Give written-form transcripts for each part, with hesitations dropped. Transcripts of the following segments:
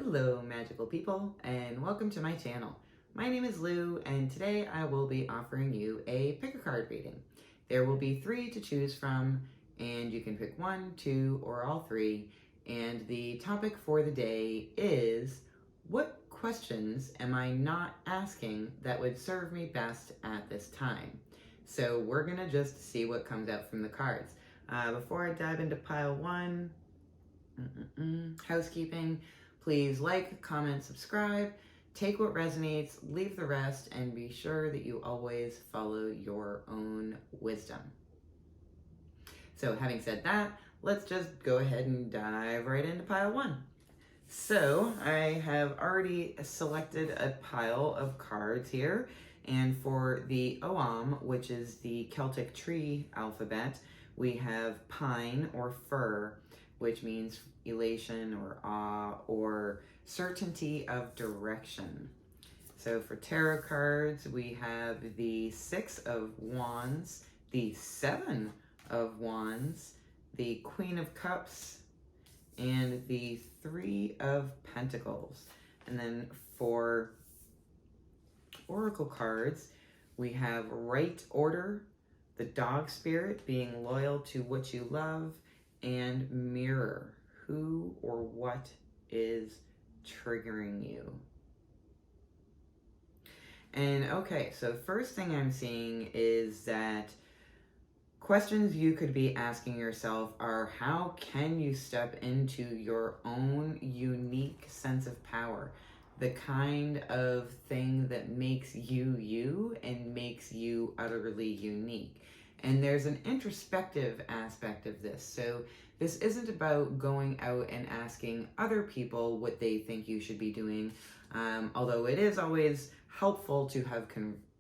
Hello magical people and welcome to my channel. My name is Lou and today I will be offering you a pick a card reading. There will be 3 to choose from and you can pick 1, 2, or all 3. And the topic for the day is, what questions am I not asking that would serve me best at this time? So we're gonna just see what comes out from the cards. Before I dive into pile 1, housekeeping. Please like, comment, subscribe, take what resonates, leave the rest, and be sure that you always follow your own wisdom. So having said that, let's just go ahead and dive right into pile 1. So I have already selected a pile of cards here, and for the Ogham, which is the Celtic tree alphabet, we have pine or fir, which means elation or awe or certainty of direction. So for tarot cards, we have the 6 of Wands, the 7 of Wands, the Queen of Cups, and the 3 of Pentacles. And then for oracle cards, we have right order, the dog spirit, being loyal to what you love, and mirror, who or what is triggering you. And okay, so first thing I'm seeing is that questions you could be asking yourself are, how can you step into your own unique sense of power? The kind of thing that makes you you and makes you utterly unique. And there's an introspective aspect of this. So this isn't about going out and asking other people what they think you should be doing, although it is always helpful to have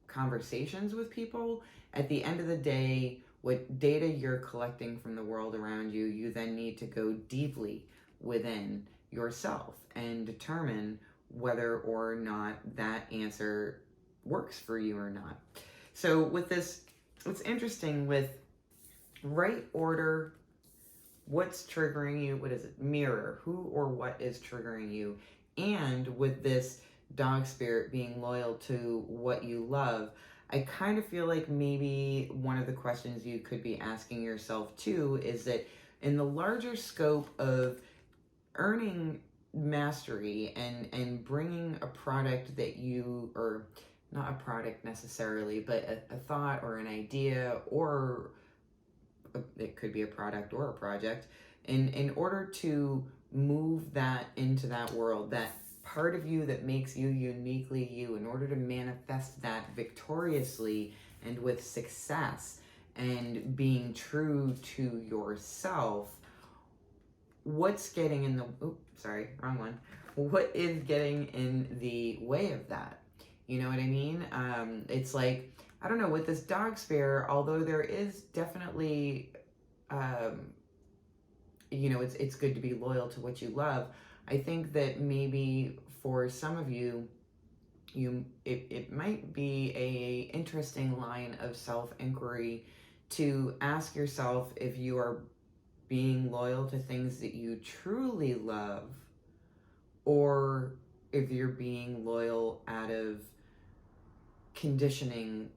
conversations with people. At the end of the day, what data you're collecting from the world around you, you then need to go deeply within yourself and determine whether or not that answer works for you or not. So with this, what's interesting with right order, what's triggering you, what is it, mirror, who or what is triggering you, and with this dog spirit being loyal to what you love, I kind of feel like maybe one of the questions you could be asking yourself too is that in the larger scope of earning mastery and bringing a product that you, or not a product necessarily, but a thought or an idea, or it could be a product or a project, in order to move that into that world, that part of you that makes you uniquely you, in order to manifest that victoriously and with success and being true to yourself, what's getting in the, what is getting in the way of that? You know what I mean? It's like, I don't know, with this dog spirit, although there is definitely, you know, it's good to be loyal to what you love. I think that maybe for some of you, it might be a interesting line of self-inquiry to ask yourself if you are being loyal to things that you truly love, or if you're being loyal out of conditioning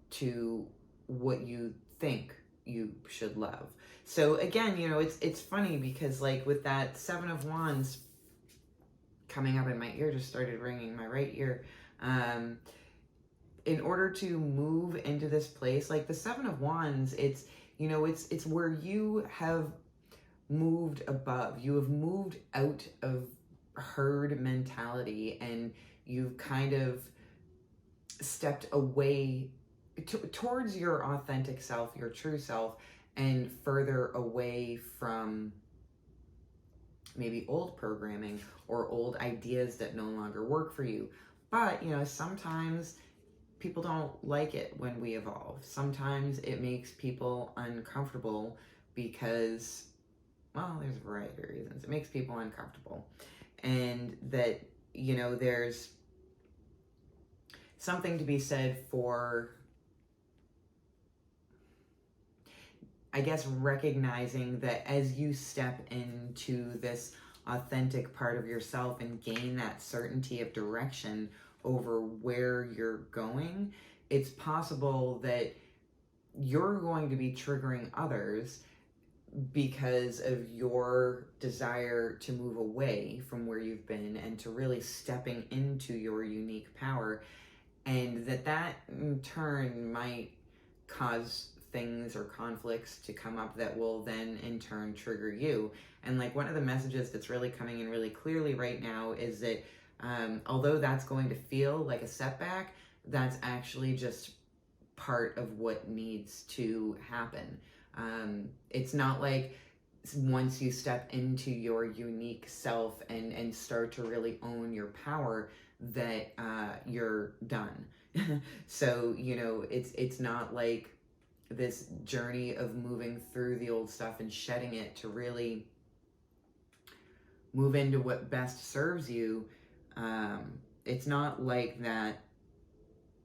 to what you think you should love. So again, you know, it's funny because like with that 7 of Wands coming up in my ear, just started ringing my right ear, in order to move into this place, like the 7 of Wands, it's, you know, it's where you have moved above, you have moved out of herd mentality, and you've kind of stepped away towards your authentic self, your true self, and further away from maybe old programming or old ideas that no longer work for you. But, you know, sometimes people don't like it when we evolve. Sometimes it makes people uncomfortable because, well, there's a variety of reasons. It makes people uncomfortable. And that, you know, there's something to be said for, I guess, recognizing that as you step into this authentic part of yourself and gain that certainty of direction over where you're going, it's possible that you're going to be triggering others because of your desire to move away from where you've been and to really stepping into your unique power. And that in turn might cause things or conflicts to come up that will then in turn trigger you. And like one of the messages that's really coming in really clearly right now is that although that's going to feel like a setback, that's actually just part of what needs to happen. It's not like once you step into your unique self and start to really own your power that you're done. So, you know, it's not like this journey of moving through the old stuff and shedding it to really move into what best serves you. It's not like that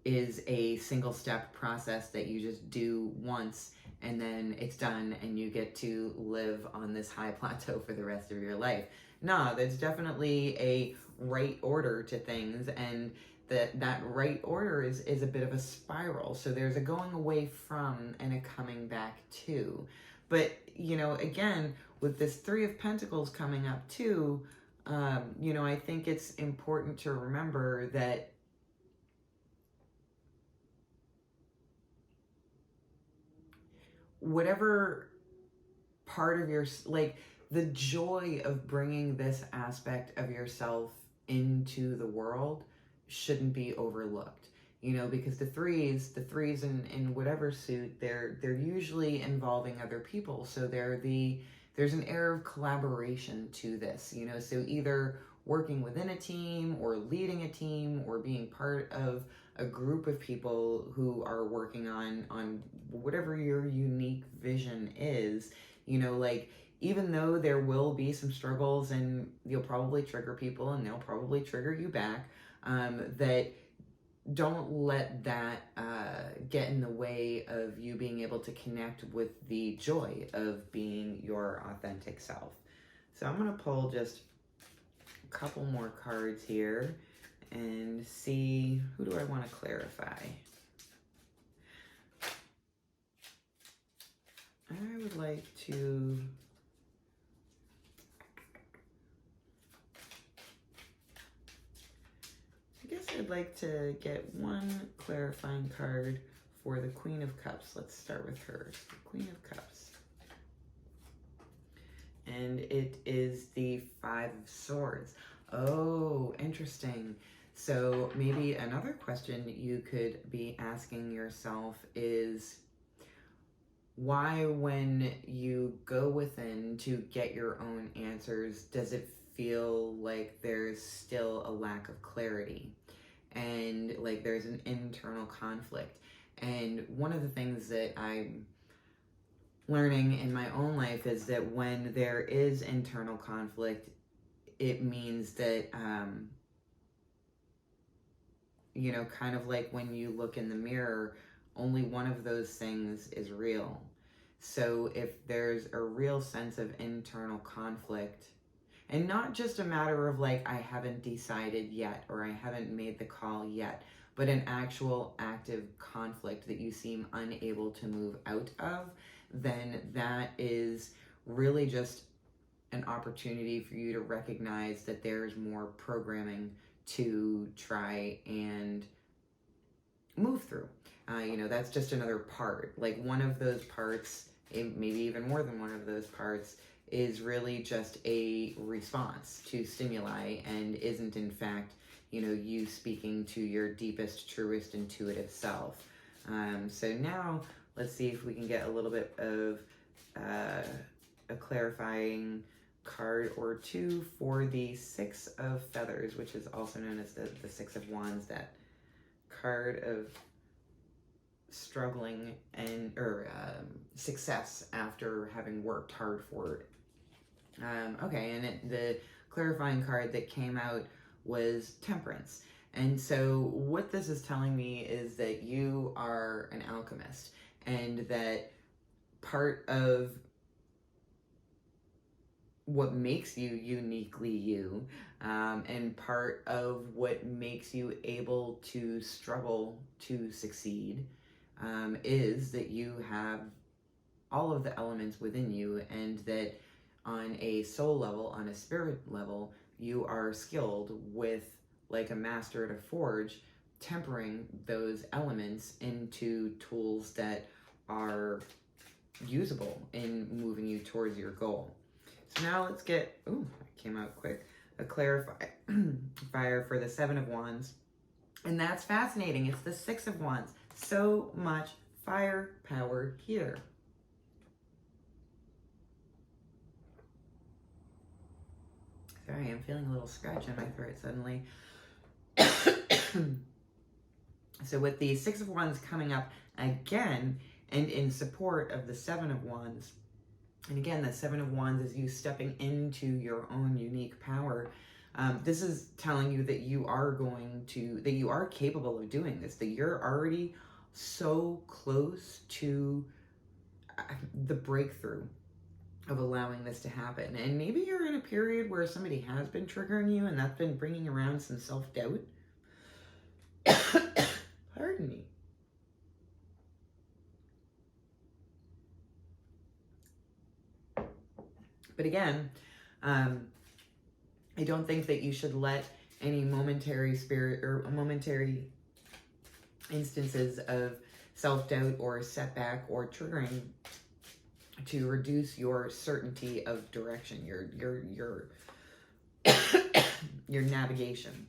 is a single step process that you just do once and then it's done and you get to live on this high plateau for the rest of your life. No, there's definitely a right order to things, and that right order is a bit of a spiral. So there's a going away from and a coming back to. But, you know, again, with this Three of Pentacles coming up too, you know, I think it's important to remember that whatever part of your, like, the joy of bringing this aspect of yourself into the world shouldn't be overlooked, you know, because the threes in whatever suit, they're usually involving other people. So there's an air of collaboration to this, you know, so either working within a team or leading a team or being part of a group of people who are working on whatever your unique vision is, you know, like, even though there will be some struggles and you'll probably trigger people and they'll probably trigger you back, that don't let that get in the way of you being able to connect with the joy of being your authentic self. So I'm going to pull just a couple more cards here and see, who do I want to clarify? I would like to... I guess I'd like to get one clarifying card for the Queen of Cups. Let's start with her. The Queen of Cups. And it is the Five of Swords. Oh, interesting. So maybe another question you could be asking yourself is, why, when you go within to get your own answers, does it feel like there's still a lack of clarity and like there's an internal conflict? And one of the things that I'm learning in my own life is that when there is internal conflict, it means that, you know, kind of like when you look in the mirror, only one of those things is real. So if there's a real sense of internal conflict, and not just a matter of like, I haven't decided yet, or I haven't made the call yet, but an actual active conflict that you seem unable to move out of, then that is really just an opportunity for you to recognize that there's more programming to try and move through. You know, that's just another part. Like one of those parts, maybe even more than one of those parts, is really just a response to stimuli and isn't in fact, you know, you speaking to your deepest, truest, intuitive self. So now let's see if we can get a little bit of a clarifying card or two for the Six of Feathers, which is also known as the Six of Wands, that card of struggling and success after having worked hard for it. Okay, and the clarifying card that came out was Temperance. And so what this is telling me is that you are an alchemist, and that part of what makes you uniquely you, and part of what makes you able to struggle to succeed, is that you have all of the elements within you, and that on a soul level, on a spirit level, you are skilled with, like a master at a forge, tempering those elements into tools that are usable in moving you towards your goal. So now let's get, ooh, it came out quick, a clarifier for the Seven of Wands. And that's fascinating. It's the Six of Wands. So much firepower here. Sorry, I'm feeling a little scratch in my throat suddenly. So with the Six of Wands coming up again, and in support of the Seven of Wands, and again, the Seven of Wands is you stepping into your own unique power. This is telling you that you are that you are capable of doing this, that you're already so close to the breakthrough of allowing this to happen. And maybe you're in a period where somebody has been triggering you, and that's been bringing around some self-doubt. Pardon me. But again, I don't think that you should let any momentary instances of self-doubt or setback or triggering to reduce your certainty of direction, your navigation.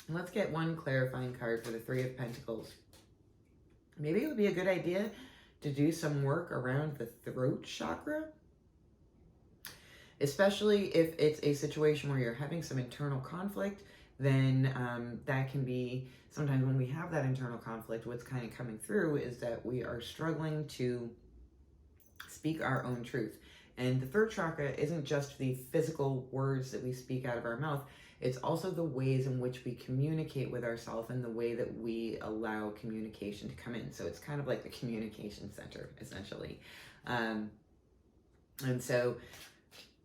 And let's get one clarifying card for the Three of Pentacles. Maybe it would be a good idea to do some work around the throat chakra, especially if it's a situation where you're having some internal conflict. Then that can be, sometimes when we have that internal conflict, what's kind of coming through is that we are struggling to speak our own truth. And the third chakra isn't just the physical words that we speak out of our mouth, it's also the ways in which we communicate with ourselves and the way that we allow communication to come in. So it's kind of like the communication center, essentially. And so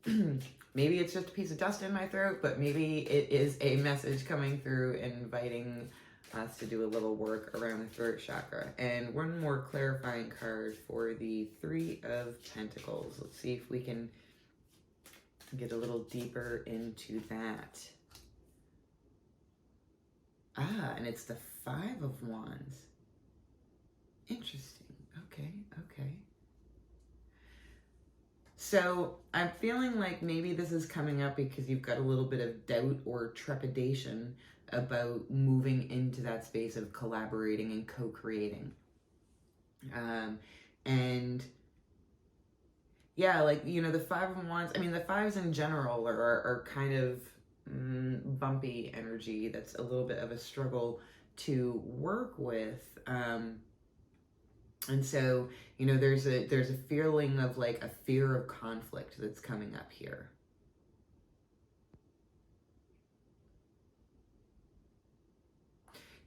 maybe it's just a piece of dust in my throat, but maybe it is a message coming through inviting us to do a little work around the throat chakra. And one more clarifying card for the Three of Pentacles. Let's see if we can get a little deeper into that. Ah, and it's the Five of Wands. Interesting. Okay. So I'm feeling like maybe this is coming up because you've got a little bit of doubt or trepidation about moving into that space of collaborating and co-creating. And yeah, like, you know, the Five of Wands, I mean, the fives in general are kind of bumpy energy. That's a little bit of a struggle to work with. And so, you know, there's a feeling of like a fear of conflict that's coming up here.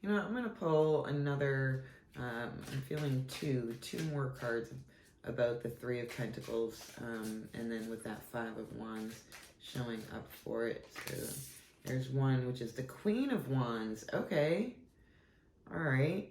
You know, I'm going to pull another, I'm feeling two more cards about the Three of Pentacles, and then with that Five of Wands showing up for it. So there's one, which is the Queen of Wands. Okay. All right.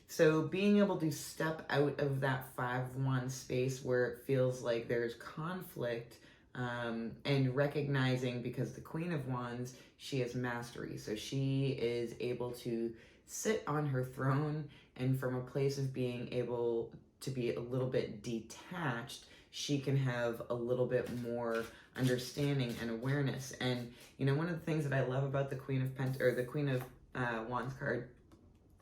So being able to step out of that Five of Wands space where it feels like there's conflict, and recognizing, because the Queen of Wands, she has mastery. So she is able to sit on her throne, and from a place of being able to be a little bit detached, she can have a little bit more understanding and awareness. And, you know, one of the things that I love about the Queen of Wands card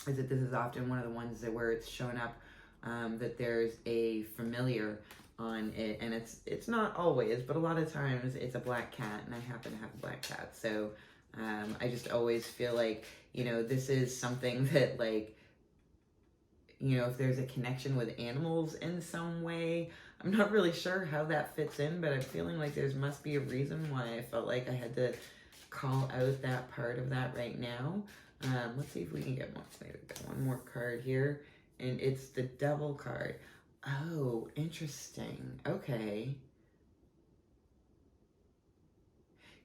is that this is often one of the ones that where it's shown up, that there's a familiar on it, and it's not always, but a lot of times it's a black cat, and I happen to have a black cat. So I just always feel like, you know, this is something that, like, you know, if there's a connection with animals in some way, I'm not really sure how that fits in, but I'm feeling like there must be a reason why I felt like I had to call out that part of that right now. Let's see if we can get one more card here, and it's the Devil card. Oh, interesting. Okay.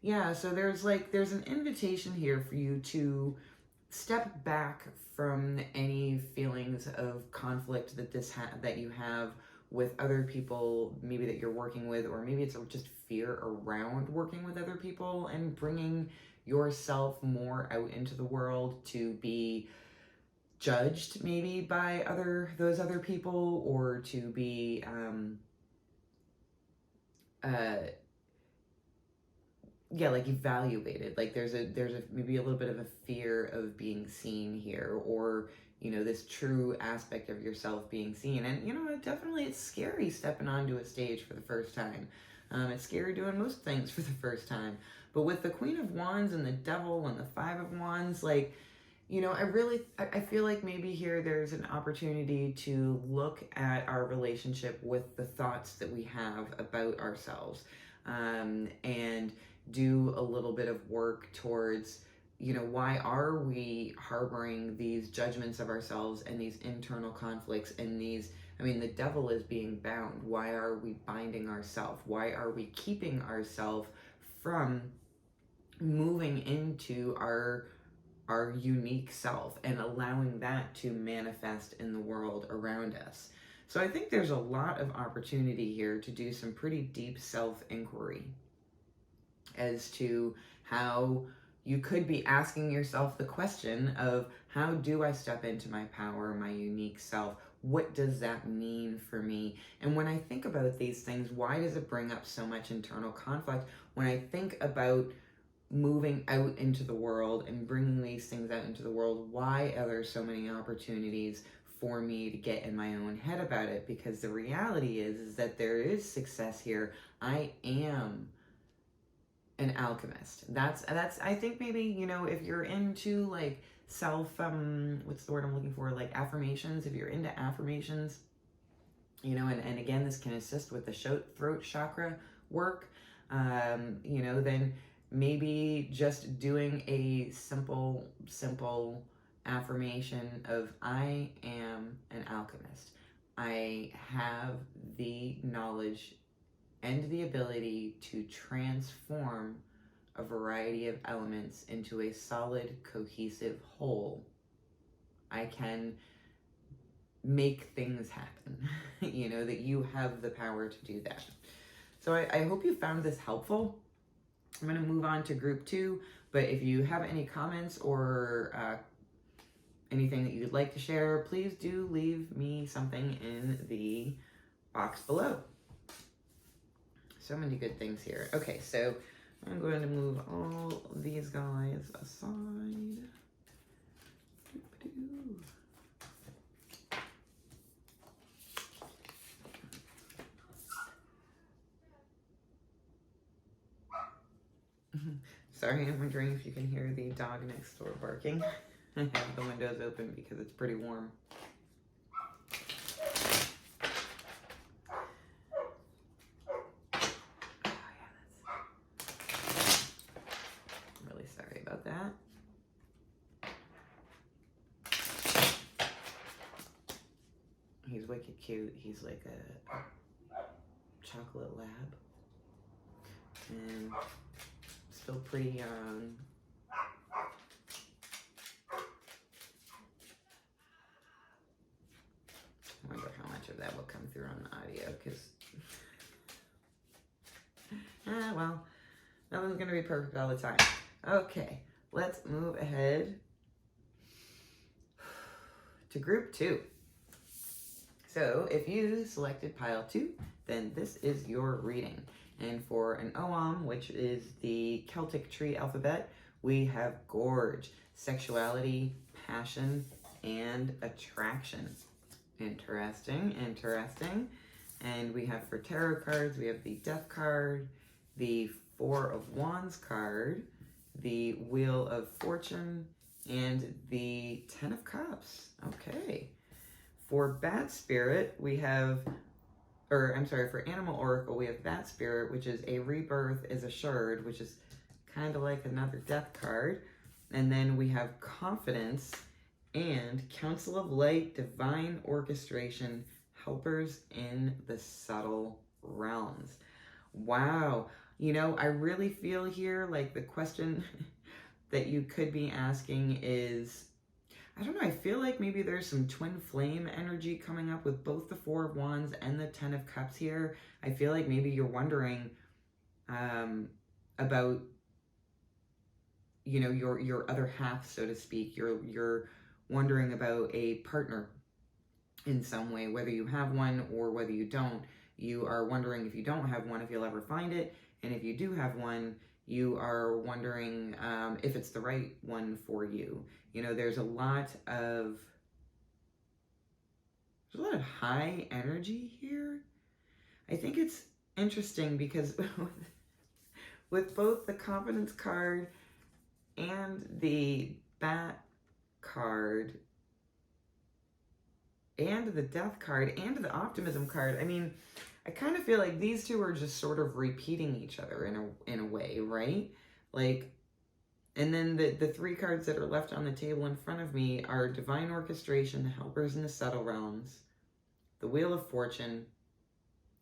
Yeah, so there's an invitation here for you to step back from any feelings of conflict that that you have with other people, maybe that you're working with, or maybe it's just fear around working with other people, and bringing yourself more out into the world to be judged maybe by those other people, or to be yeah, like evaluated. Like there's a maybe a little bit of a fear of being seen here, or this true aspect of yourself being seen. And definitely it's scary stepping onto a stage for the first time. It's scary doing most things for the first time. But with the Queen of Wands and the Devil and the Five of Wands, like, I feel like maybe here there's an opportunity to look at our relationship with the thoughts that we have about ourselves, and do a little bit of work towards, why are we harboring these judgments of ourselves and these internal conflicts and the devil is being bound. Why are we binding ourselves? Why are we keeping ourselves from moving into our unique self and allowing that to manifest in the world around us? So I think there's a lot of opportunity here to do some pretty deep self-inquiry as to how you could be asking yourself the question of, how do I step into my power, my unique self? What does that mean for me? And when I think about these things, why does it bring up so much internal conflict? When I think about moving out into the world and bringing these things out into the world, why are there so many opportunities for me to get in my own head about it? Because the reality is that there is success here. I am an alchemist. That's I think maybe, if you're into like self, what's the word I'm looking for? Like affirmations. If you're into affirmations, and again, this can assist with the throat chakra work, then maybe just doing a simple affirmation of, I am an alchemist. I have the knowledge and the ability to transform a variety of elements into a solid, cohesive whole. I can make things happen, that you have the power to do that. So I hope you found this helpful. I'm going to move on to group 2, but if you have any comments or anything that you'd like to share, please do leave me something in the box below. So many good things here. Okay, so I'm going to move all these guys aside. Sorry, I'm wondering if you can hear the dog next door barking. I have the windows open because it's pretty warm. That. He's wicked cute. He's like a chocolate lab. And still pretty young. I wonder how much of that will come through on the audio, because well, nothing's gonna be perfect all the time. Okay, let's move ahead to group 2. So if you selected pile 2, then this is your reading. And for an Ogham, which is the Celtic tree alphabet, we have gorge, sexuality, passion, and attraction. Interesting, interesting. And we have, for tarot cards, we have the Death card, the Four of Wands card, the Wheel of Fortune, and the Ten of Cups. Okay. For Bat Spirit, we have, for Animal Oracle, we have Bat Spirit, which is a rebirth is assured, which is kind of like another death card. And then we have Confidence and Council of Light, Divine Orchestration, Helpers in the Subtle Realms. Wow. You know, I really feel here like the question that you could be asking is, I don't know, I feel like maybe there's some twin flame energy coming up with both the Four of Wands and the Ten of Cups here. I feel like maybe you're wondering about, you know, your other half, so to speak. You're wondering about a partner in some way, whether you have one or whether you don't. You are wondering, if you don't have one, if you'll ever find it, and if you do have one, you are wondering if it's the right one for you. You know, there's a lot of high energy here. I think it's interesting because with both the confidence card and the bat card and the death card and the optimism card, I mean, I kind of feel like these two are just sort of repeating each other in a way, right? Like, and then the three cards that are left on the table in front of me are Divine Orchestration, Helpers in the Subtle Realms, the Wheel of Fortune,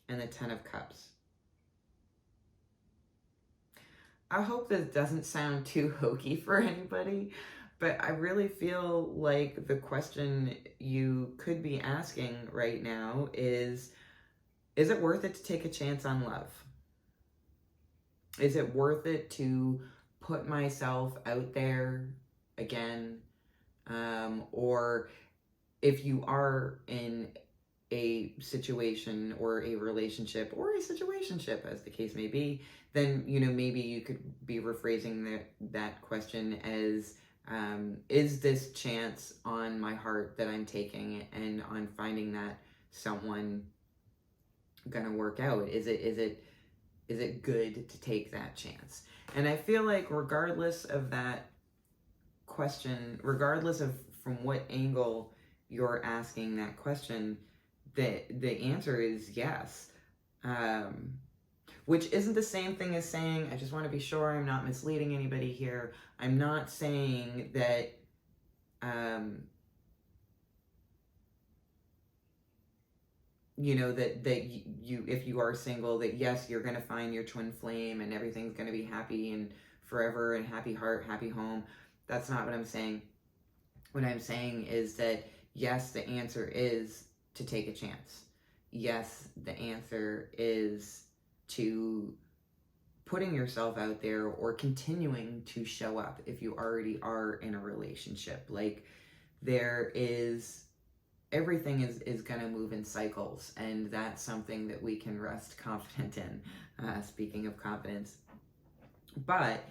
and the Ten of Cups. I hope this doesn't sound too hokey for anybody, but I really feel like the question you could be asking right now is it worth it to take a chance on love? Is it worth it to put myself out there again? Or if you are in a situation or a relationship or a situationship, as the case may be, then, you know, maybe you could be rephrasing that question as, is this chance on my heart that I'm taking and on finding that someone gonna work out? Is it good to take that chance? And I feel like regardless of that question, regardless of from what angle you're asking that question, the answer is yes. Which isn't the same thing as saying, I just want to be sure I'm not misleading anybody here. I'm not saying that you know, that you, if you are single, that yes, you're going to find your twin flame and everything's going to be happy and forever and happy heart, happy home. That's not what I'm saying. What I'm saying is that yes, the answer is to take a chance. Yes, the answer is to putting yourself out there or continuing to show up if you already are in a relationship. Like, there is, everything is going to move in cycles, and that's something that we can rest confident in. Speaking of confidence. But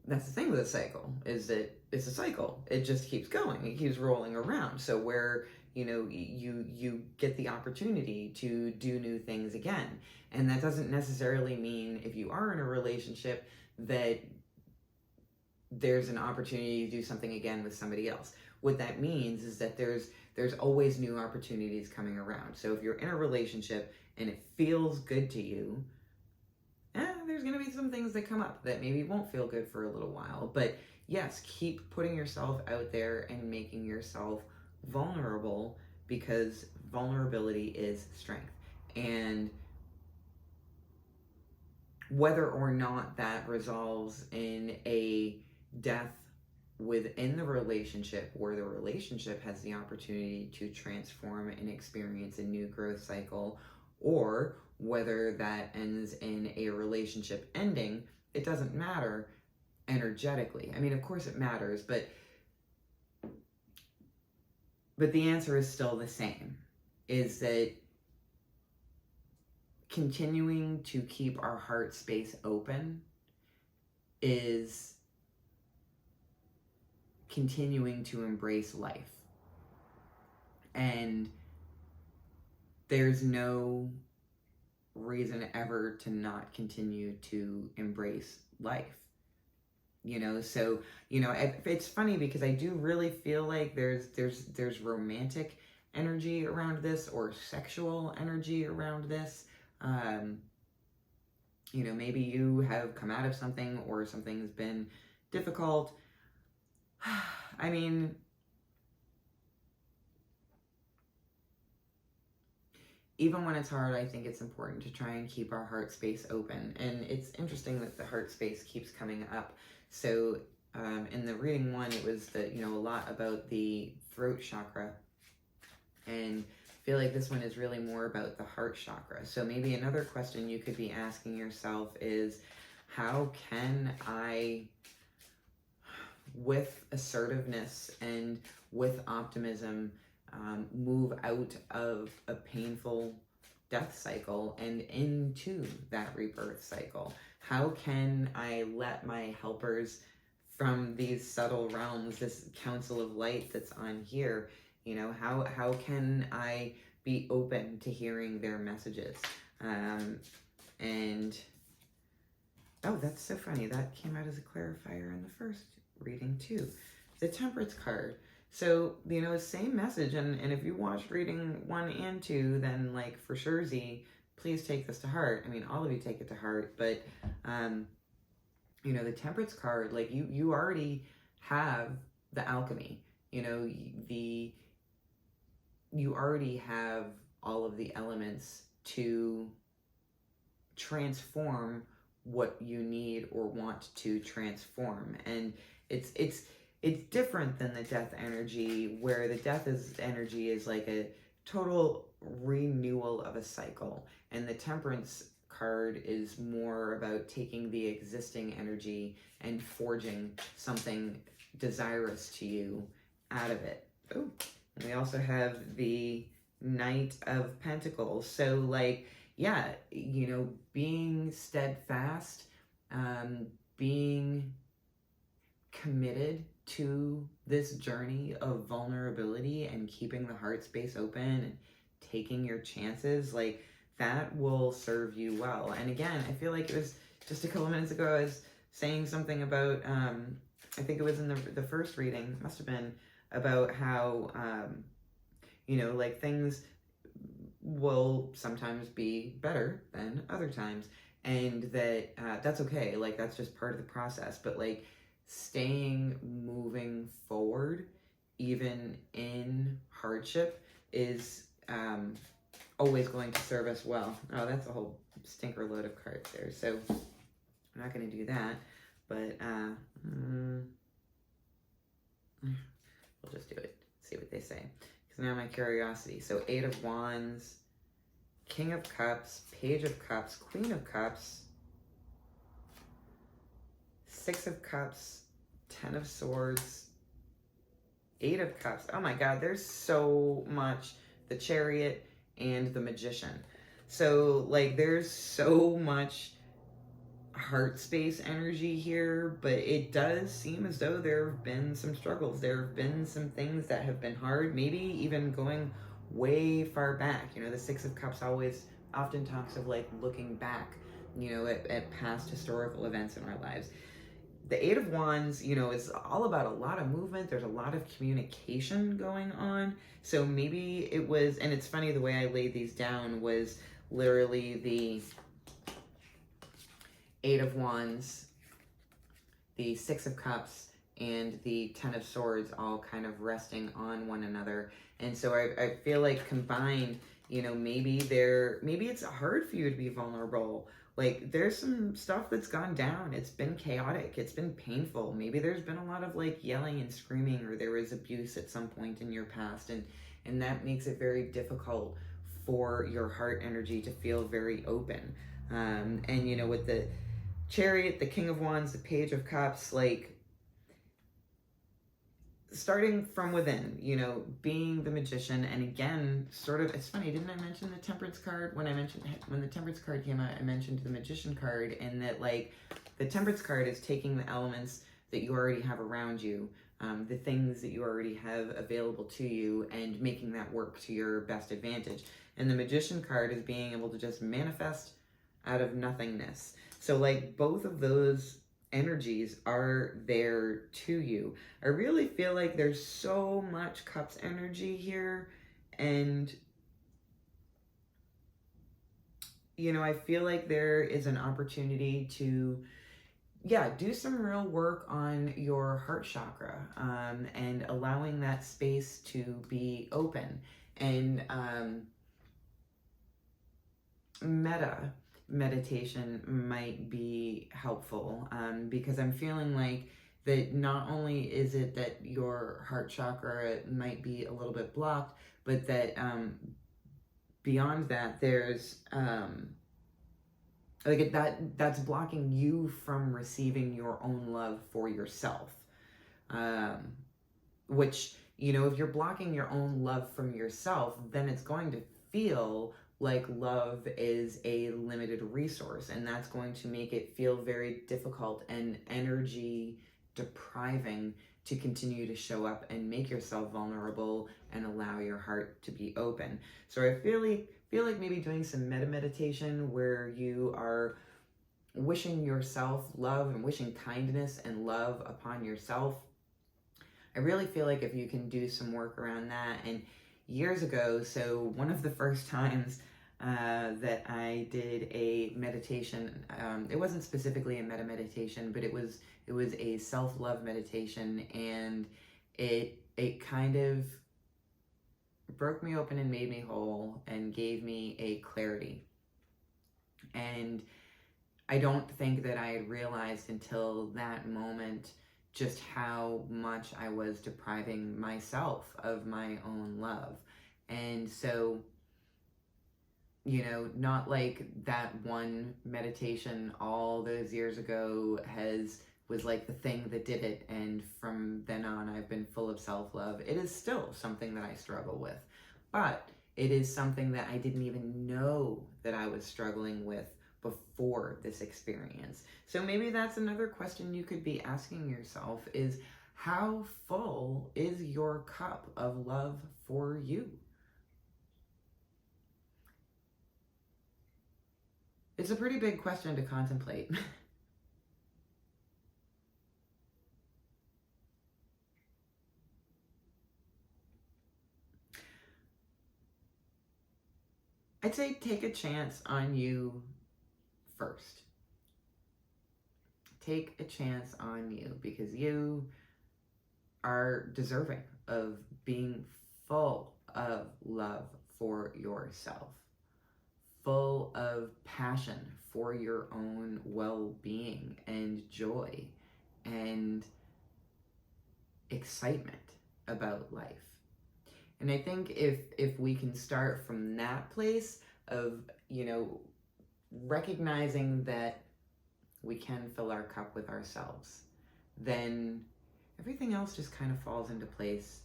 that's the thing with a cycle, is that it's a cycle. It just keeps going. It keeps rolling around. So where, you know, you get the opportunity to do new things again. And that doesn't necessarily mean if you are in a relationship that there's an opportunity to do something again with somebody else. What that means is that there's always new opportunities coming around. So if you're in a relationship and it feels good to you, there's going to be some things that come up that maybe won't feel good for a little while. But yes, keep putting yourself out there and making yourself vulnerable, because vulnerability is strength. And whether or not that resolves in a death within the relationship, where the relationship has the opportunity to transform and experience a new growth cycle, or whether that ends in a relationship ending, it doesn't matter energetically. I mean, of course it matters, but the answer is still the same, is that continuing to keep our heart space open is continuing to embrace life. And there's no reason ever to not continue to embrace life. You know, so, you know, it's funny because I do really feel like there's romantic energy around this, or sexual energy around this. You know, maybe you have come out of something, or something's been difficult. I mean, even when it's hard, I think it's important to try and keep our heart space open. And it's interesting that the heart space keeps coming up. So in the reading one, it was a lot about the throat chakra, and I feel like this one is really more about the heart chakra. So maybe another question you could be asking yourself is, how can I, with assertiveness and with optimism, move out of a painful death cycle and into that rebirth cycle? How can I let my helpers from these subtle realms, this council of light that's on here, how can I be open to hearing their messages? And oh, that's so funny. That came out as a clarifier in the first reading too. The Temperance card. So, same message. And if you watched reading 1 and 2, then for sure, Z, please take this to heart. I mean, all of you take it to heart, but, the Temperance card, you already have the alchemy, you already have all of the elements to transform what you need or want to transform. And it's different than the death energy, where the death energy is like a total renewal of a cycle, and the Temperance card is more about taking the existing energy and forging something desirous to you out of it. Oh, and we also have the Knight of Pentacles. So being steadfast, being committed to this journey of vulnerability and keeping the heart space open and taking your chances, that will serve you well. And again, I feel like it was just a couple minutes ago, I was saying something about, I think it was in the first reading, must have been, about how, things will sometimes be better than other times, and that that's okay. That's just part of the process. But staying moving forward, even in hardship, is always going to serve us well. Oh, that's a whole stinker load of cards there. So I'm not going to do that, but we'll just do it. See what they say. Because now my curiosity. So 8 of Wands, King of Cups, Page of Cups, Queen of Cups, 6 of Cups, 10 of Swords, 8 of Cups. Oh my God, there's so much. The Chariot and the Magician. So there's so much heart space energy here, but it does seem as though there have been some struggles. There have been some things that have been hard, maybe even going way far back. The 6 of Cups often talks of looking back, at past historical events in our lives. The 8 of Wands, is all about a lot of movement. There's a lot of communication going on. So maybe it was, and it's funny, the way I laid these down was literally the 8 of Wands, the 6 of Cups, and the 10 of Swords all kind of resting on one another. And so I feel like combined, maybe it's hard for you to be vulnerable. There's some stuff that's gone down. It's been chaotic. It's been painful. Maybe there's been a lot of yelling and screaming, or there was abuse at some point in your past. And that makes it very difficult for your heart energy to feel very open. And, with the Chariot, the King of Wands, the Page of Cups, starting from within, being the Magician. And again, it's funny, didn't I mention the Temperance card? When the Temperance card came out, I mentioned the Magician card, and that the Temperance card is taking the elements that you already have around you, the things that you already have available to you, and making that work to your best advantage. And the Magician card is being able to just manifest out of nothingness. So both of those energies are there to you. I really feel like there's so much Cups energy here, and I feel like there is an opportunity to do some real work on your heart chakra, and allowing that space to be open. And meta meditation might be helpful, because I'm feeling like that not only is it that your heart chakra might be a little bit blocked, but that beyond that, there's that's blocking you from receiving your own love for yourself. Which, you know, if you're blocking your own love from yourself, then it's going to feel like love is a limited resource, and that's going to make it feel very difficult and energy depriving to continue to show up and make yourself vulnerable and allow your heart to be open. So I feel like maybe doing some meditation where you are wishing yourself love and wishing kindness and love upon yourself. I really feel like if you can do some work around that. And years ago, so one of the first times that I did a meditation, it wasn't specifically a meditation, but it was a self-love meditation, and it kind of broke me open and made me whole and gave me a clarity. And I don't think that I had realized until that moment just how much I was depriving myself of my own love. And so, you know, not like that one meditation all those years ago was like the thing that did it, and from then on I've been full of self-love. It is still something that I struggle with, but it is something that I didn't even know that I was struggling with before this experience. So maybe that's another question you could be asking yourself is, how full is your cup of love for you? It's a pretty big question to contemplate. I'd say take a chance on you first. Take a chance on you, because you are deserving of being full of love for yourself, full of passion for your own well-being and joy and excitement about life. And I think if we can start from that place of, you know, recognizing that we can fill our cup with ourselves, then everything else just kind of falls into place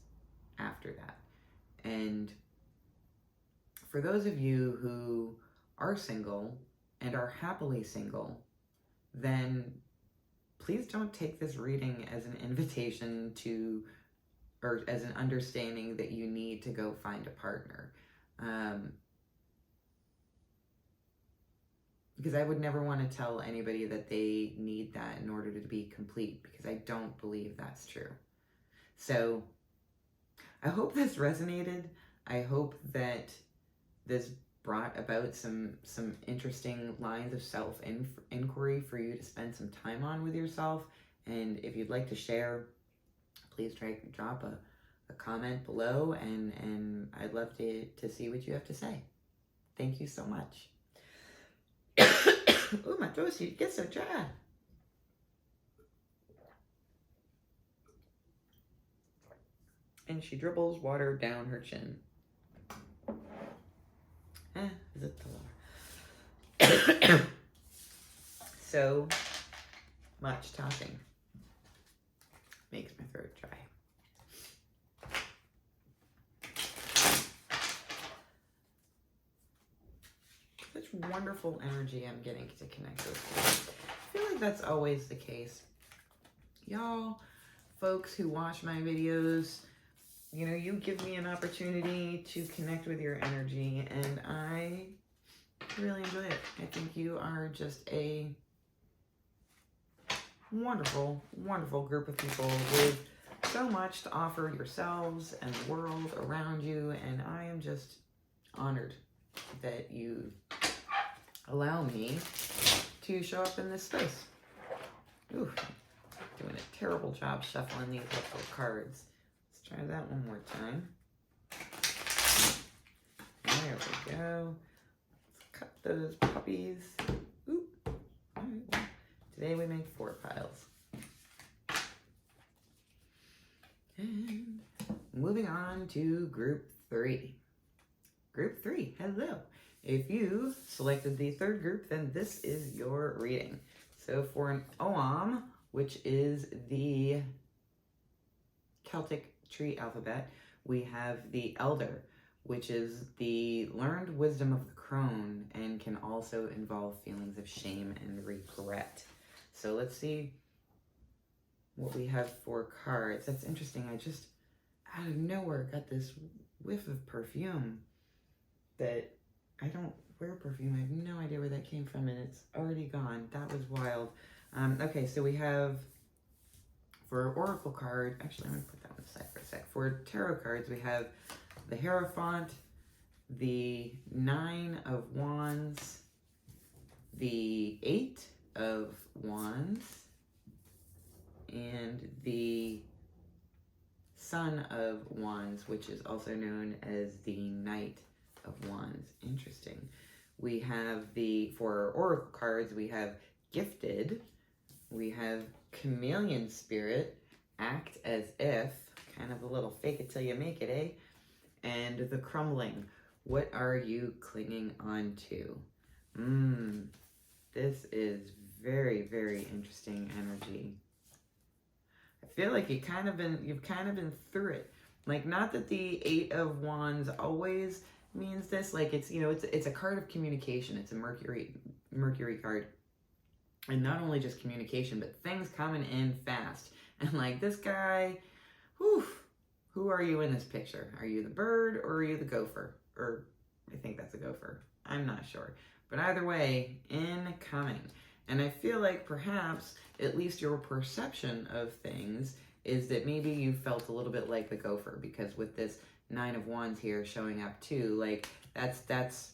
after that. And for those of you who are single and are happily single, then please don't take this reading as an invitation to, or as an understanding that you need to go find a partner. Because I would never want to tell anybody that they need that in order to be complete, because I don't believe that's true. So I hope this resonated. I hope that this brought about some interesting lines of self-inquiry for you to spend some time on with yourself. And if you'd like to share, please drop a comment below, and I'd love to see what you have to say. Thank you so much. Oh, my throat gets so dry. And she dribbles water down her chin. Is it the water? So much talking makes my throat dry. Such wonderful energy I'm getting to connect with you. I feel like that's always the case. Y'all, folks who watch my videos, you know, you give me an opportunity to connect with your energy, and I really enjoy it. I think you are just a wonderful, wonderful group of people with so much to offer yourselves and the world around you, and I am just honored that you allow me to show up in this space. Ooh, doing a terrible job shuffling these little cards. Let's try that one more time. There we go. Let's cut those puppies. Oop. All right, well, today we make 4 piles. And moving on to group 3. Group 3, hello. If you selected the 3rd group, then this is your reading. So for an Ogham, which is the Celtic tree alphabet, we have the Elder, which is the learned wisdom of the crone and can also involve feelings of shame and regret. So let's see what we have for cards. That's interesting. I just, out of nowhere, got this whiff of perfume that I don't wear perfume. I have no idea where that came from, and it's already gone. That was wild. Okay, so we have, for Oracle card, actually, I'm going to put that on the side for a sec. For tarot cards, we have the Hierophant, the 9 of Wands, the 8 of Wands, and the Son of Wands, which is also known as the Knight of Wands. Interesting. We have for Oracle cards, we have Gifted, we have Chameleon Spirit, Act as If, kind of a little fake it till you make it, eh? And the Crumbling, what are you clinging on to? This is very, very interesting energy. I feel like you've kind of been through it. Like, not that the 8 of Wands always means this, like it's a card of communication. It's a Mercury card. And not only just communication, but things coming in fast. And like this guy, who are you in this picture? Are you the bird or are you the gopher? Or I think that's a gopher. I'm not sure. But either way, incoming. And I feel like perhaps, at least your perception of things, is that maybe you felt a little bit like the gopher, because with this 9 of Wands here showing up too, like this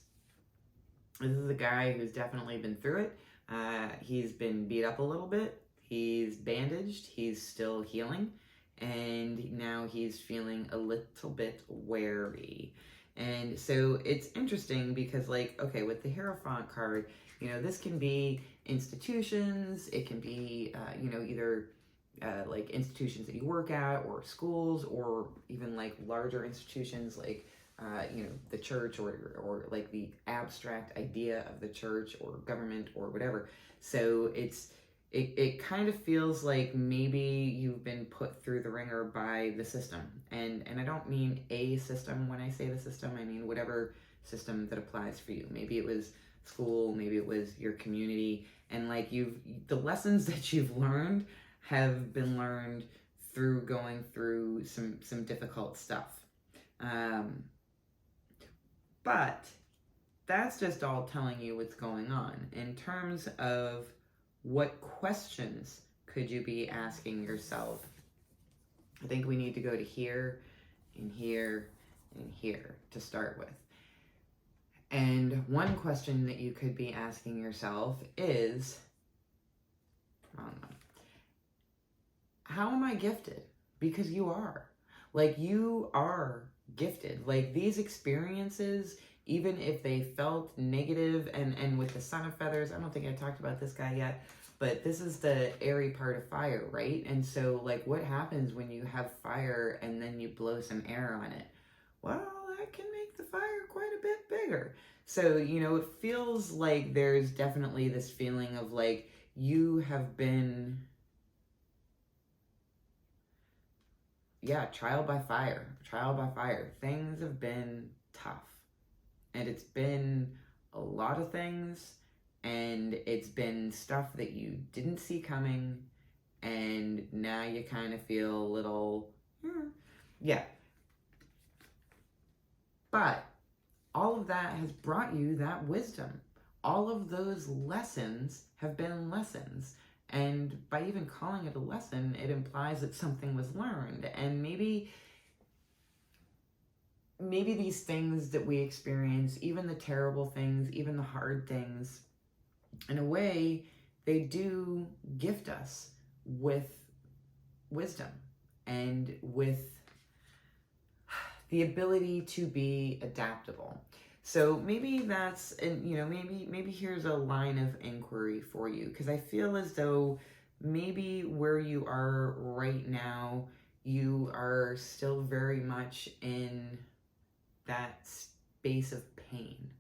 is a guy who's definitely been through it. He's been beat up a little bit. He's bandaged. He's still healing. And now he's feeling a little bit wary. And so it's interesting because, like, okay, with the Hierophant card, this can be institutions. It can be, either like institutions that you work at, or schools, or even like larger institutions like, the church, or like the abstract idea of the church or government or whatever. So it kind of feels like maybe you've been put through the ringer by the system. And I don't mean a system when I say the system. I mean whatever system that applies for you. Maybe it was school, maybe it was your community. And like the lessons that you've learned have been learned through going through some difficult stuff. But that's just all telling you what's going on. In terms of what questions could you be asking yourself, I think we need to go to here and here and here to start with. And one question that you could be asking yourself is, how am I gifted? Because you are. Like, you are gifted. Like, these experiences, even if they felt negative, and with the Son of Feathers, I don't think I talked about this guy yet, but this is the airy part of fire, right? And so, like, what happens when you have fire and then you blow some air on it? Well, that can make the fire quite a bit bigger. So, it feels like there's definitely this feeling of, like, you have been, trial by fire. Things have been tough. And it's been a lot of things, and it's been stuff that you didn't see coming, and now you kind of feel a little, But all of that has brought you that wisdom. All of those lessons have been lessons. And by even calling it a lesson, it implies that something was learned. And maybe these things that we experience, even the terrible things, even the hard things, in a way, they do gift us with wisdom and with the ability to be adaptable. So maybe that's, and maybe here's a line of inquiry for you, because I feel as though maybe where you are right now, you are still very much in that space of pain.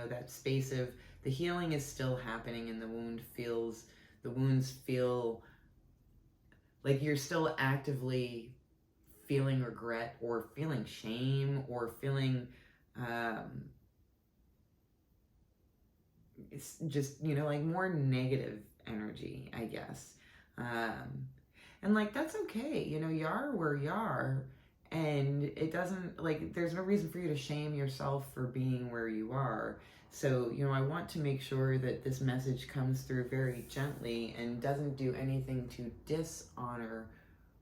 That space of the healing is still happening, and the wounds feel like you're still actively feeling regret or feeling shame or feeling it's just like more negative energy, I guess. And like that's okay, you are where you are, and it doesn't, like, there's no reason for you to shame yourself for being where you are. So I want to make sure that this message comes through very gently and doesn't do anything to dishonor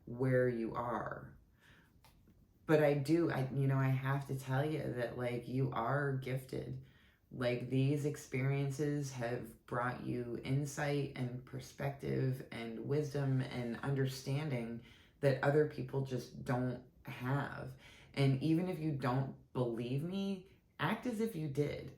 where you are. But I have to tell you that, like, you are gifted. Like, these experiences have brought you insight and perspective and wisdom and understanding that other people just don't have. And even if you don't believe me, act as if you did.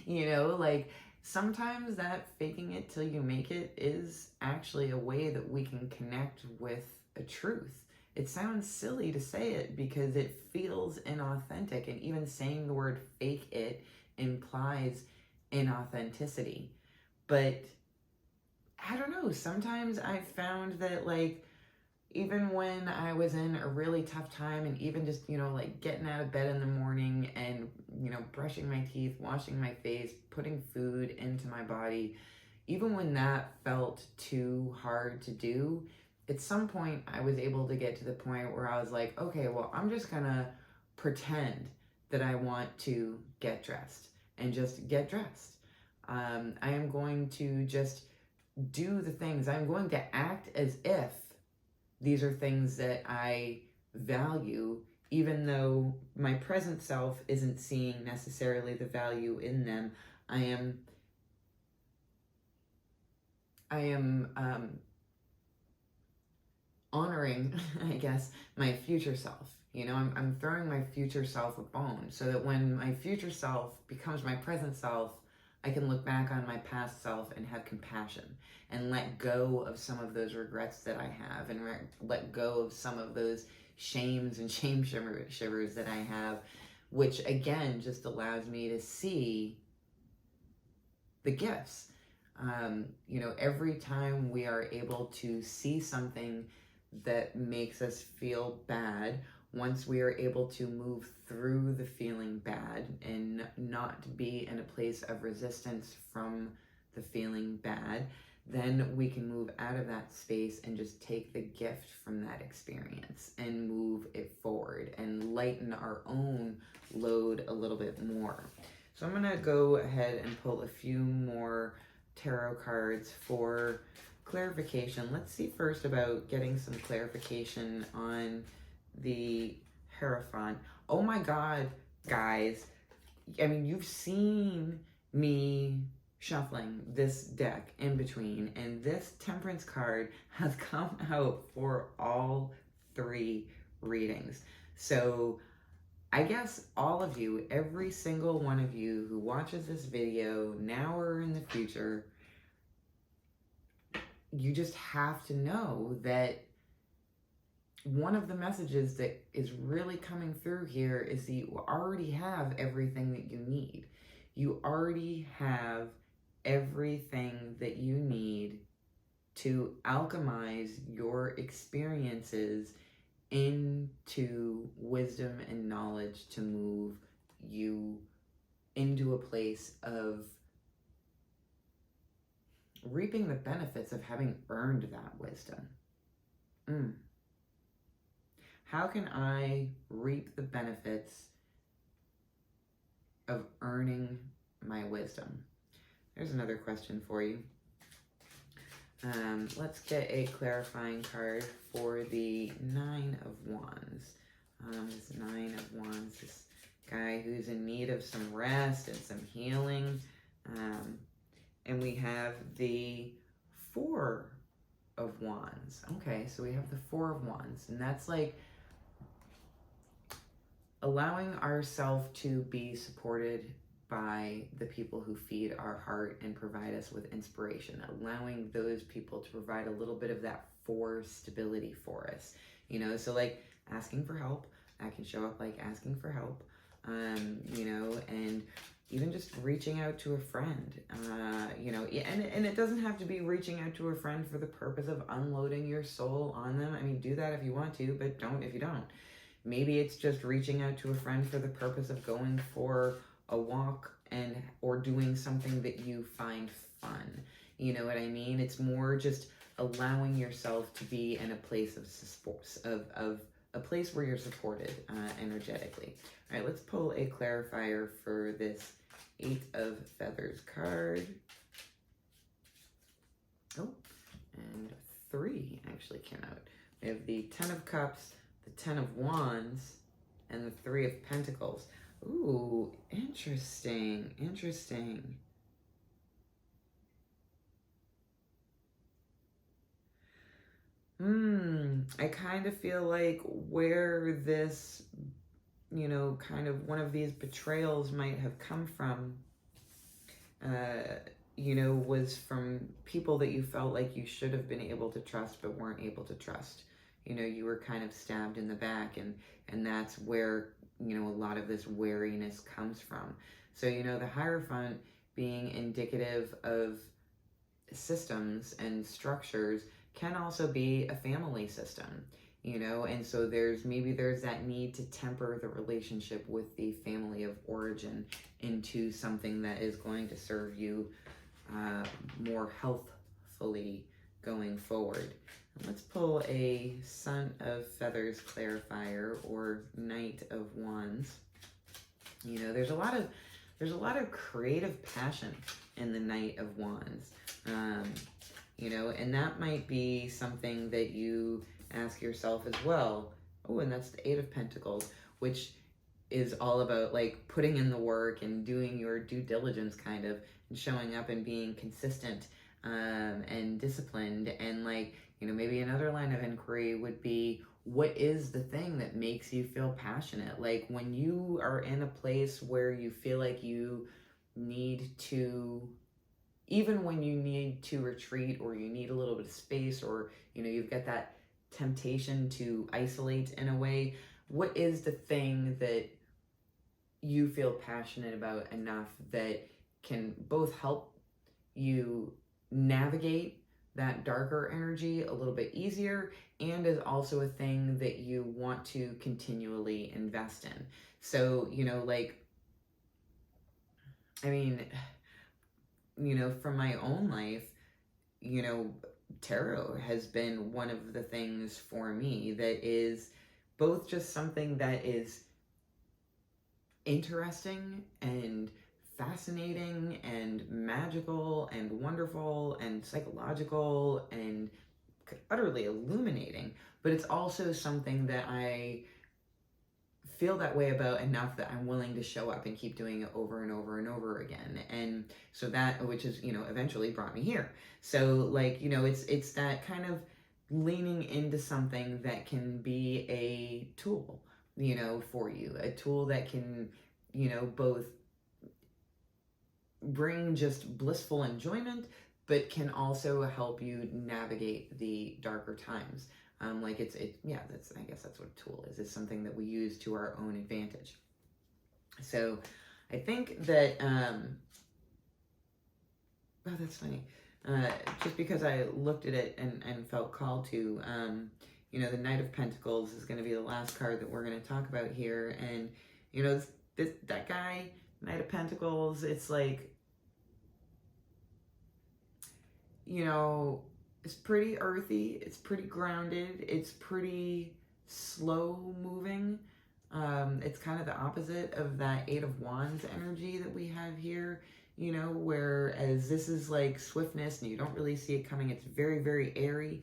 Like, sometimes that faking it till you make it is actually a way that we can connect with a truth. It sounds silly to say it because it feels inauthentic, and even saying the word fake it implies inauthenticity. But I don't know, sometimes I've found that, like, even when I was in a really tough time, and even just, like getting out of bed in the morning and, brushing my teeth, washing my face, putting food into my body, even when that felt too hard to do, at some point I was able to get to the point where I was like, okay, well, I'm just gonna pretend that I want to get dressed and just get dressed. I am going to just do the things. I'm going to act as if these are things that I value, even though my present self isn't seeing necessarily the value in them. I am honoring, I guess, my future self. I'm throwing my future self a bone so that when my future self becomes my present self, I can look back on my past self and have compassion and let go of some of those regrets that I have, and let go of some of those shames and shame shivers that I have, which again just allows me to see the gifts. Every time we are able to see something that makes us feel bad, once we are able to move through the feeling bad and not be in a place of resistance from the feeling bad, then we can move out of that space and just take the gift from that experience and move it forward and lighten our own load a little bit more. So I'm going to go ahead and pull a few more tarot cards for clarification. Let's see first about getting some clarification on the Hierophant. Oh my God, guys. I mean, you've seen me shuffling this deck in between, and this Temperance card has come out for all three readings. So I guess all of you, every single one of you who watches this video now or in the future, you just have to know that one of the messages that is really coming through here is that you already have everything that you need. You already have everything that you need to alchemize your experiences into wisdom and knowledge to move you into a place of reaping the benefits of having earned that wisdom. How can I reap the benefits of earning my wisdom? There's another question for you. Let's get a clarifying card for the Nine of Wands. This Nine of Wands, this guy who's in need of some rest and some healing. And we have the Four of Wands. Okay, so we have the Four of Wands, and that's like allowing ourselves to be supported by the people who feed our heart and provide us with inspiration, allowing those people to provide a little bit of that stability for us, you know. So like asking for help, that can show up like asking for help, you know, and even just reaching out to a friend, you know, and it doesn't have to be reaching out to a friend for the purpose of unloading your soul on them. I mean, do that if you want to, but don't if you don't. Maybe it's just reaching out to a friend for the purpose of going for a walk or doing something that you find fun. You know what I mean? It's more just allowing yourself to be in a place of support, of a place where you're supported energetically. All right, let's pull a clarifier for this 8 of Feathers card. Oh, and 3 actually came out. We have the 10 of Cups, the 10 of Wands, and the 3 of Pentacles. Ooh, interesting, interesting. I kind of feel like where this, you know, kind of one of these betrayals might have come from, you know, was from people that you felt like you should have been able to trust but weren't able to trust. You know, you were kind of stabbed in the back, and that's where, you know, a lot of this wariness comes from. So, you know, the Hierophant being indicative of systems and structures can also be a family system, you know, and so there's that need to temper the relationship with the family of origin into something that is going to serve you more healthfully going forward. Let's pull a Son of Feathers clarifier or Knight of Wands. You know, there's a lot of creative passion in the Knight of Wands. You know, and that might be something that you ask yourself as well. Oh, and that's the 8 of Pentacles, which is all about like putting in the work and doing your due diligence kind of, and showing up and being consistent and disciplined. And like, you know, maybe another line of inquiry would be, what is the thing that makes you feel passionate? Like when you are in a place where you feel like you need to, even when you need to retreat or you need a little bit of space, or, you know, you've got that temptation to isolate in a way, what is the thing that you feel passionate about enough that can both help you navigate that darker energy a little bit easier, and is also a thing that you want to continually invest in? So, you know, like, I mean, you know, from my own life, you know, tarot has been one of the things for me that is both just something that is interesting and fascinating and magical and wonderful and psychological and utterly illuminating, but it's also something that I feel that way about enough that I'm willing to show up and keep doing it over and over and over again. And so that, which is, you know, eventually brought me here. So like, you know, it's that kind of leaning into something that can be a tool, you know, for you, a tool that can, you know, both bring just blissful enjoyment, but can also help you navigate the darker times. Like yeah, I guess that's what a tool is. It's something that we use to our own advantage. So I think that, oh, that's funny. Just because I looked at it and felt called to, you know, the Knight of Pentacles is going to be the last card that we're going to talk about here. And, you know, that guy, Knight of Pentacles, it's like, you know, it's pretty earthy, it's pretty grounded, it's pretty slow moving. It's kind of the opposite of that 8 of Wands energy that we have here, you know, whereas this is like swiftness and you don't really see it coming. It's very, very airy.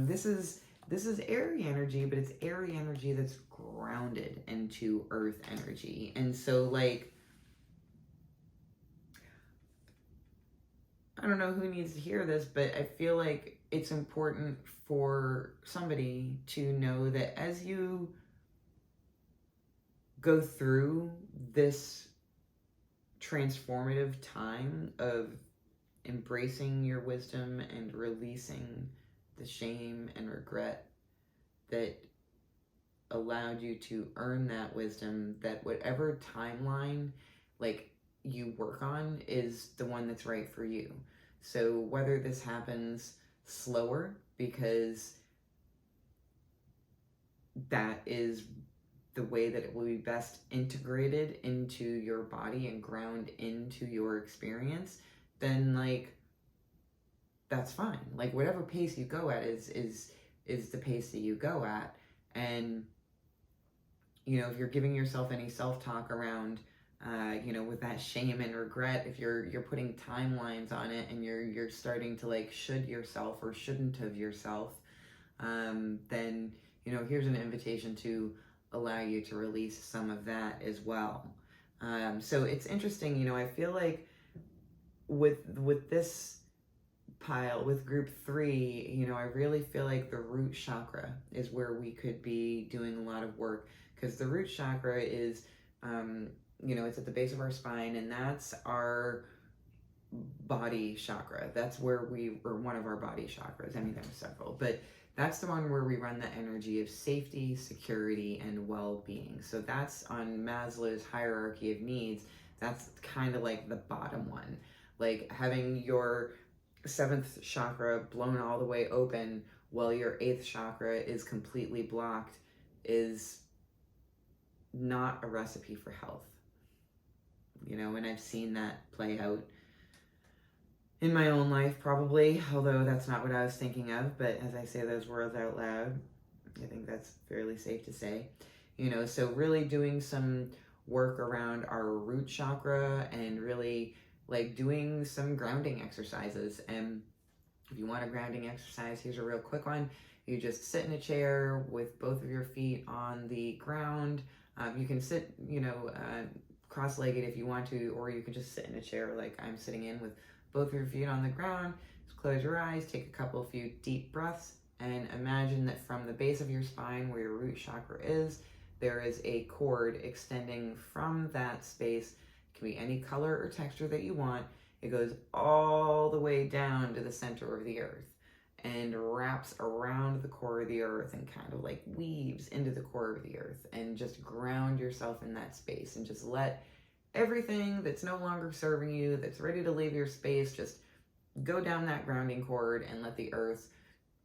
This is airy energy, but it's airy energy that's grounded into earth energy. And so like, I don't know who needs to hear this, but I feel like it's important for somebody to know that as you go through this transformative time of embracing your wisdom and releasing the shame and regret that allowed you to earn that wisdom, that whatever timeline like you work on is the one that's right for you. So whether this happens slower because that is the way that it will be best integrated into your body and ground into your experience, then like that's fine. Like whatever pace you go at is the pace that you go at. And you know, if you're giving yourself any self-talk around you know, with that shame and regret, if you're putting timelines on it and you're starting to like should yourself or shouldn't have yourself, then you know, here's an invitation to allow you to release some of that as well. So it's interesting, you know, I feel like with this pile, with group 3, you know, I really feel like the root chakra is where we could be doing a lot of work, because the root chakra is, you know, it's at the base of our spine, and that's our body chakra. That's where or one of our body chakras. I mean, there's several, but that's the one where we run the energy of safety, security, and well-being. So that's on Maslow's hierarchy of needs. That's kind of like the bottom one. Like having your 7th chakra blown all the way open while your 8th chakra is completely blocked is not a recipe for health. You know, and I've seen that play out in my own life probably, although that's not what I was thinking of, but as I say those words out loud, I think that's fairly safe to say. You know, so really doing some work around our root chakra and really like doing some grounding exercises. And if you want a grounding exercise, here's a real quick one. You just sit in a chair with both of your feet on the ground. You can sit, you know, cross-legged if you want to, or you can just sit in a chair like I'm sitting in with both of your feet on the ground. Just close your eyes, take a few deep breaths, and imagine that from the base of your spine where your root chakra is, there is a cord extending from that space. It can be any color or texture that you want. It goes all the way down to the center of the earth and wraps around the core of the earth and kind of like weaves into the core of the earth, and just ground yourself in that space and just let everything that's no longer serving you, that's ready to leave your space, just go down that grounding cord and let the earth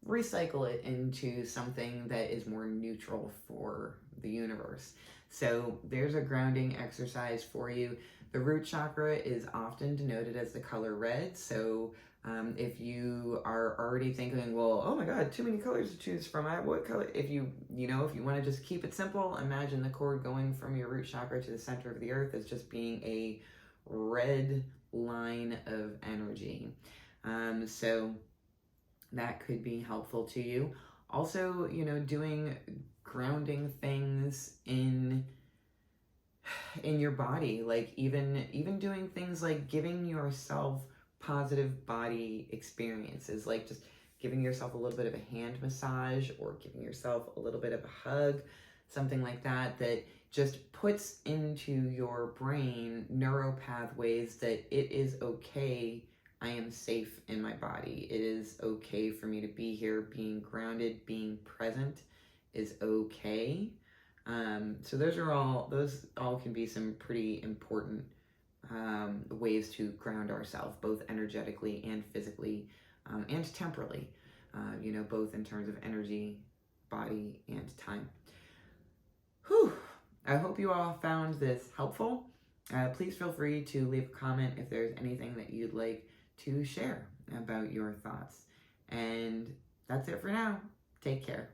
recycle it into something that is more neutral for the universe. So there's a grounding exercise for you. The root chakra is often denoted as the color red. So if you are already thinking, well, oh my God, too many colors to choose from. What color? If you want to just keep it simple, imagine the cord going from your root chakra to the center of the earth as just being a red line of energy. So that could be helpful to you. Also, you know, doing grounding things in your body, like even doing things like giving yourself positive body experiences, like just giving yourself a little bit of a hand massage or giving yourself a little bit of a hug, something like that, that just puts into your brain neural pathways that it is okay, I am safe in my body. It is okay for me to be here. Being grounded, being present is okay. So those all can be some pretty important ways to ground ourselves, both energetically and physically, and temporally, you know, both in terms of energy, body, and time. Whew. I hope you all found this helpful. Please feel free to leave a comment if there's anything that you'd like to share about your thoughts. And that's it for now. Take care.